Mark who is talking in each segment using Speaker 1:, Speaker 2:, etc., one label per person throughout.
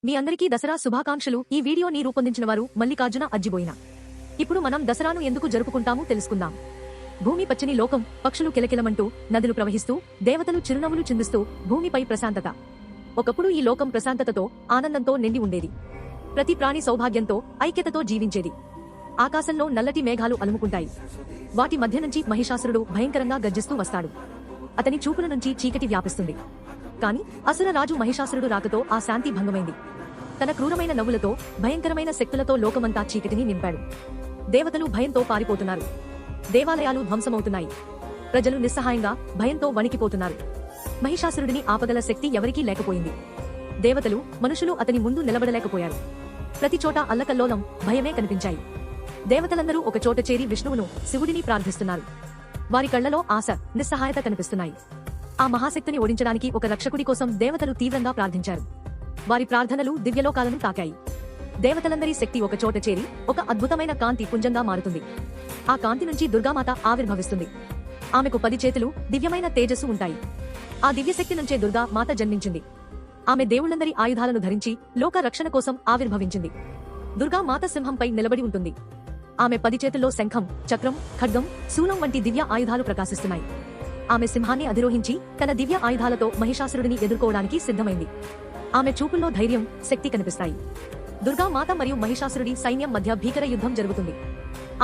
Speaker 1: మీ అందరికీ దసరా శుభాకాంక్షలు. ఈ వీడియోని రూపొందించిన వారు మల్లికార్జున అజ్జిబోయిన. ఇప్పుడు మనం దసరాను ఎందుకు జరుపుకుంటామో తెలుసుకుందాం. భూమి పచ్చని లోకం, పక్షులు కిలకిలమంటూ, నదులు ప్రవహిస్తూ, దేవతలు చిరునవ్వులు చిందిస్తూ, భూమిపై ప్రశాంతత. ఒకప్పుడు ఈ లోకం ప్రశాంతతతో, ఆనందంతో నిండి ఉండేది. ప్రతి ప్రాణి సౌభాగ్యంతో, ఐక్యతతో జీవించేది. ఆకాశంలో నల్లటి మేఘాలు అలుముకుంటాయి. వాటి మధ్య నుంచి మహిషాసురుడు భయంకరంగా గర్జిస్తూ వస్తాడు. అతని చూపుల నుంచి చీకటి వ్యాపిస్తుంది. కాని అసుర రాజు మహిషాసురుడు రాకతో ఆ శాంతి భంగమైంది. తన క్రూరమైన నవ్వులతో, భయంకరమైన శక్తులతో లోకమంతా చీకటిని నింపాడు. దేవతలు భయంతో పారిపోతున్నారు. దేవాలయాలు ధ్వంసమవుతున్నాయి. ప్రజలు నిస్సహాయంగా, భయంతో వణికిపోతున్నారు. మహిషాసురుడిని ఆపగల శక్తి ఎవరికీ లేకపోయింది. దేవతలు, మనుషులు అతని ముందు నిలబడలేకపోయారు. ప్రతి చోట అల్లకల్లోలం, భయమే కనిపించాయి. దేవతలందరూ ఒక చోట చేరి విష్ణువును, శివుడిని ప్రార్థిస్తున్నారు. వారి కళ్లలో ఆశ, నిస్సహాయత కనిపిస్తున్నాయి. ఆ మహాశక్తిని ఓడించడానికి ఒక రక్షకుడి కోసం దేవతలు తీవ్రంగా ప్రార్థించారు. వారి ప్రార్థనలు దివ్యలోకాలను తాకాయి. దేవతలందరి శక్తి ఒక చోట చేరి ఒక అద్భుతమైన కాంతి పుంజంగా మారుతుంది. ఆ కాంతి నుంచి దుర్గామాత ఆవిర్భవిస్తుంది. ఆమెకు 10 చేతులు, దివ్యమైన తేజస్సు ఉంటాయి. ఆ దివ్యశక్తి నుంచే దుర్గా మాత జన్మించింది. ఆమె దేవుళ్లందరి ఆయుధాలను ధరించి లోక రక్షణ కోసం ఆవిర్భవించింది. దుర్గా మాత సింహంపై నిలబడి ఉంటుంది. ఆమె 10 చేతుల్లో శంఖం, చక్రం, ఖడ్గం, శూలం వంటి దివ్య ఆయుధాలు ప్రకాశిస్తున్నాయి. ఆమె సింహాన్ని అధిరోహించి తన దివ్య ఆయుధాలతో మహిషాసురుడిని ఎదుర్కోవడానికి సిద్ధమైంది. ఆమె చూపుల్లో ధైర్యం, శక్తి కనిపిస్తాయి. దుర్గా మాత మరియు మహిషాసురుడి సైన్యం మధ్య భీకర యుద్ధం జరుగుతుంది.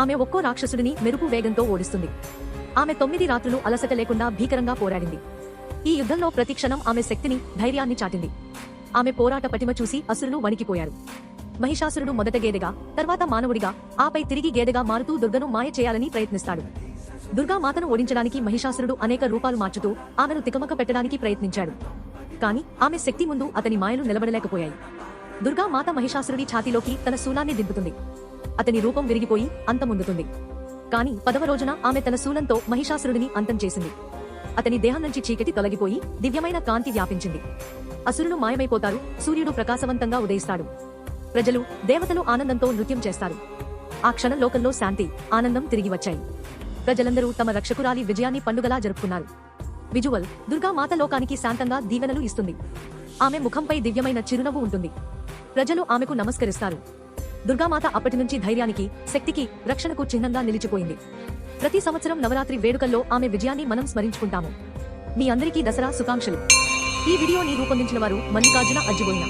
Speaker 1: ఆమె ఒక్కో రాక్షసుడిని మెరుపు వేగంతో ఓడిస్తుంది. ఆమె 9 రాత్రులు అలసట లేకుండా భీకరంగా పోరాడింది. ఈ యుద్ధంలో ప్రతి క్షణం ఆమె శక్తిని, ధైర్యాన్ని చాటింది. ఆమె పోరాట పటిమ చూసి అసురులు వణికిపోయారు. మహిషాసురుడు మొదట గేదెగా, తర్వాత మానవుడిగా, ఆపై తిరిగి గేదెగా మారుతూ దుర్గను మాయ చేయాలని ప్రయత్నిస్తాడు. దుర్గా మాతను ఓడించడానికి మహిషాసురుడు అనేక రూపాలు మార్చుతూ ఆమెను తికమక పెట్టడానికి ప్రయత్నించాడు. కాని ఆమె శక్తి ముందు అతని మాయలు నిలబడలేకపోయాయి. దుర్గా మాత మహిషాసురుడి ఛాతీలోకి తన శూలాన్ని దింపుతుంది. అతని రూపం విరిగిపోయి అంతమొందుతుంది. కాని 10వ రోజున ఆమె తన శూలంతో మహిషాసురుడిని అంతం చేసింది. అతని దేహం నుంచి చీకటి తొలగిపోయి దివ్యమైన కాంతి వ్యాపించింది. అసురులు మాయమైపోతారు. సూర్యుడు ప్రకాశవంతంగా ఉదయిస్తాడు. ప్రజలు, దేవతలు ఆనందంతో నృత్యం చేస్తారు. ఆ క్షణం లోకంలో శాంతి, ఆనందం తిరిగి వచ్చాయి. ప్రజలందరూ తమ రక్షకురాలి విజయాన్ని పండుగలా జరుపుకున్నారు. విజువల్: దుర్గా మాత లోకానికి శాంతంగా దీవెనలు ఇస్తుంది. ఆమె ముఖంపై దివ్యమైన చిరునవ్వు ఉంటుంది. ప్రజలు ఆమెకు నమస్కరిస్తారు. దుర్గామాత అప్పటి నుంచి ధైర్యానికి, శక్తికి, రక్షణకు చిహ్నంగా నిలిచిపోయింది. ప్రతి సంవత్సరం నవరాత్రి వేడుకల్లో ఆమె విజయాన్ని మనం స్మరించుకుంటాము. మీ అందరికీ దసరా శుభాకాంక్షలు. ఈ వీడియోని రూపొందించిన వారు మల్లికార్జున అజ్జిబోయిన.